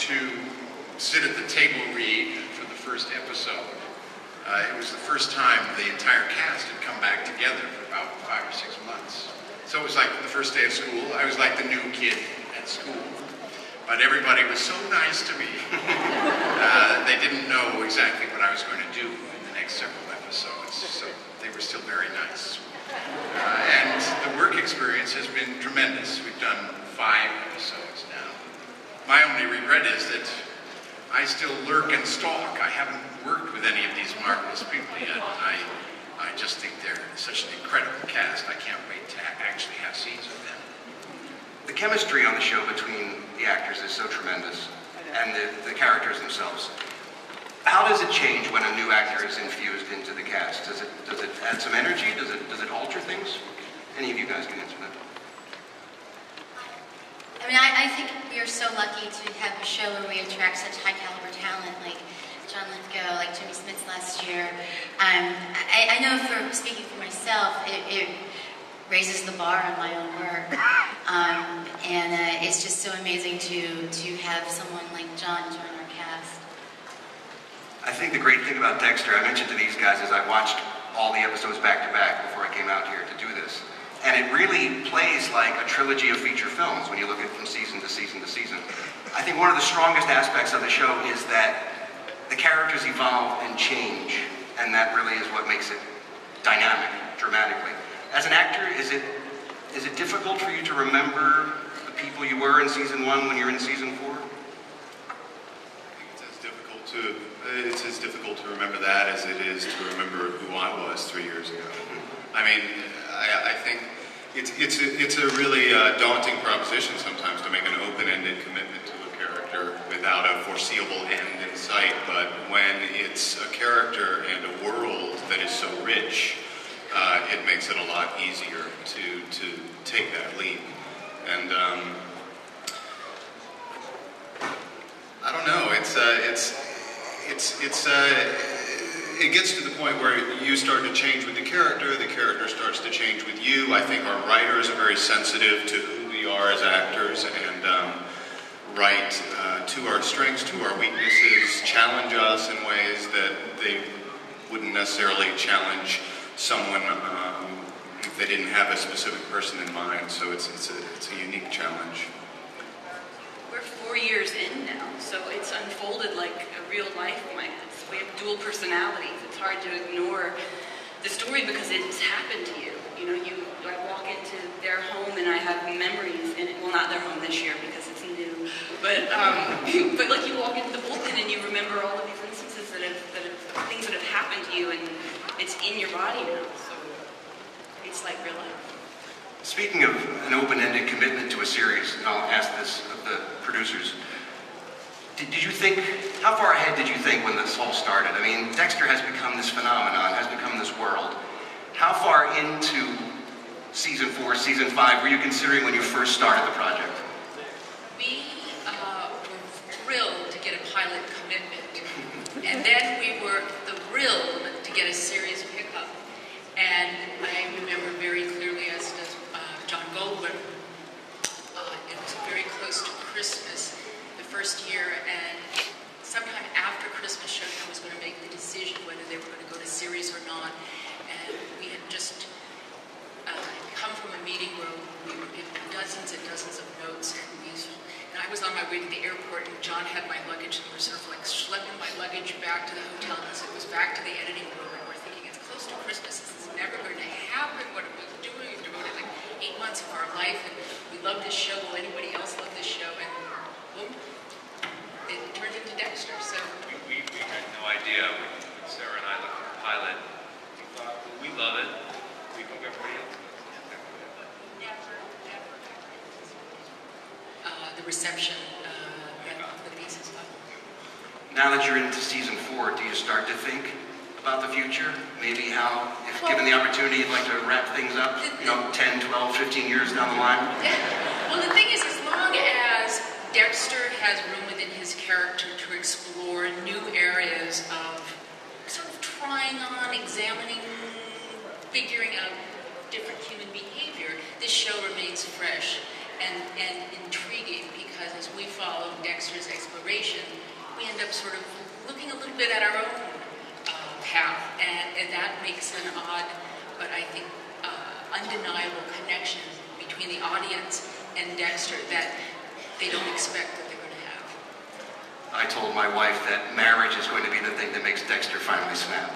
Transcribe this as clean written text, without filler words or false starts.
to sit at the table read for the first episode. It was the first time the entire cast had come back together for about 5 or 6 months. So it was like the first day of school. I was like the new kid at school. But everybody was so nice to me. They didn't know exactly what I was going to do in the next several episodes, so they were still very nice. And the work experience has been tremendous. We've done 5 episodes now. My only regret is that I still lurk and stalk. I haven't worked with any of these marvelous people yet. I just think they're such an incredible cast. I can't wait to actually have scenes with them. The chemistry on the show between the actors is so tremendous, and the characters themselves. How does it change when a new actor is infused into the cast? Does it add some energy? Does it alter things? Any of you guys can answer that. I mean, I think we are so lucky to have a show where we attract such high caliber talent, like John Lithgow, like Jimmy Smits last year. I know, for speaking for myself, it raises the bar on my own work, and it's just so amazing to have someone like John join our cast. I think the great thing about Dexter, I mentioned to these guys, is I watched all the episodes back to back before I came out here to do this. And it really plays like a trilogy of feature films when you look at it from season to season to season. I think one of the strongest aspects of the show is that the characters evolve and change, and that really is what makes it dynamic, dramatically. As an actor, is it difficult for you to remember the people you were in season 1 when you're in season 4? It's as difficult to remember that as it is to remember who I was 3 years ago. I mean, I think it's a really daunting proposition sometimes to make an open-ended commitment to a character without a foreseeable end in sight. But when it's a character and a world that is so rich, it makes it a lot easier to take that leap. And I don't know. It gets to the point where you start to change with the character starts to change with you. I think our writers are very sensitive to who we are as actors and write to our strengths, to our weaknesses, challenge us in ways that they wouldn't necessarily challenge someone if they didn't have a specific person in mind. So it's a unique challenge. We're 4 years in now, so it's unfolded like a real life. We have dual personalities. It's hard to ignore the story because it's happened to you. You know, I walk into their home and I have memories, and well, not their home this year because it's new, but like you walk into the bullpen and you remember all of these instances that have things that have happened to you, and it's in your body now. So it's like real life. Speaking of an open-ended commitment to a series, and I'll ask this of the producers, did you think, how far ahead did you think when this all started? I mean, Dexter has become this phenomenon, has become this world. How far into season 4, season 5 were you considering when you first started the project? We were thrilled to get a pilot commitment, and then we were thrilled to get a series pickup. And I remember very clearly, as does John Goldwyn, it was very close to Christmas the first year, and sometime after Christmas, Showtime was going to make the decision whether they were going to go to series or not. And we had just come from a meeting where we were given dozens and dozens of notes, and I was on my way to the airport, and John had my luggage, and we're sort of like schlepping my luggage back to the hotel because it was back to the editing room, and we're thinking, it's close to Christmas, this is never going to happen. What are we doing? We've devoted like 8 months of our life, and we love this show. Will anybody else love this show? And boom, it turned into Dexter. So we had no idea. When Sarah and I looked at the pilot, we thought, well, we love it. We hope everybody else does. The reception of the piece as well. Now that you're into season 4, do you start to think about the future? Maybe how, if given the opportunity, you'd like to wrap things up, 10, 12, 15 years down the line? Well, the thing is, as long as Dexter has room within his character to explore new areas of sort of trying on, examining, figuring out different human behavior, this show remains fresh and intriguing, because as we follow Dexter's exploration motivation, we end up sort of looking a little bit at our own path, and that makes an odd, but I think undeniable connection between the audience and Dexter that they don't expect that they're going to have. I told my wife that marriage is going to be the thing that makes Dexter finally snap.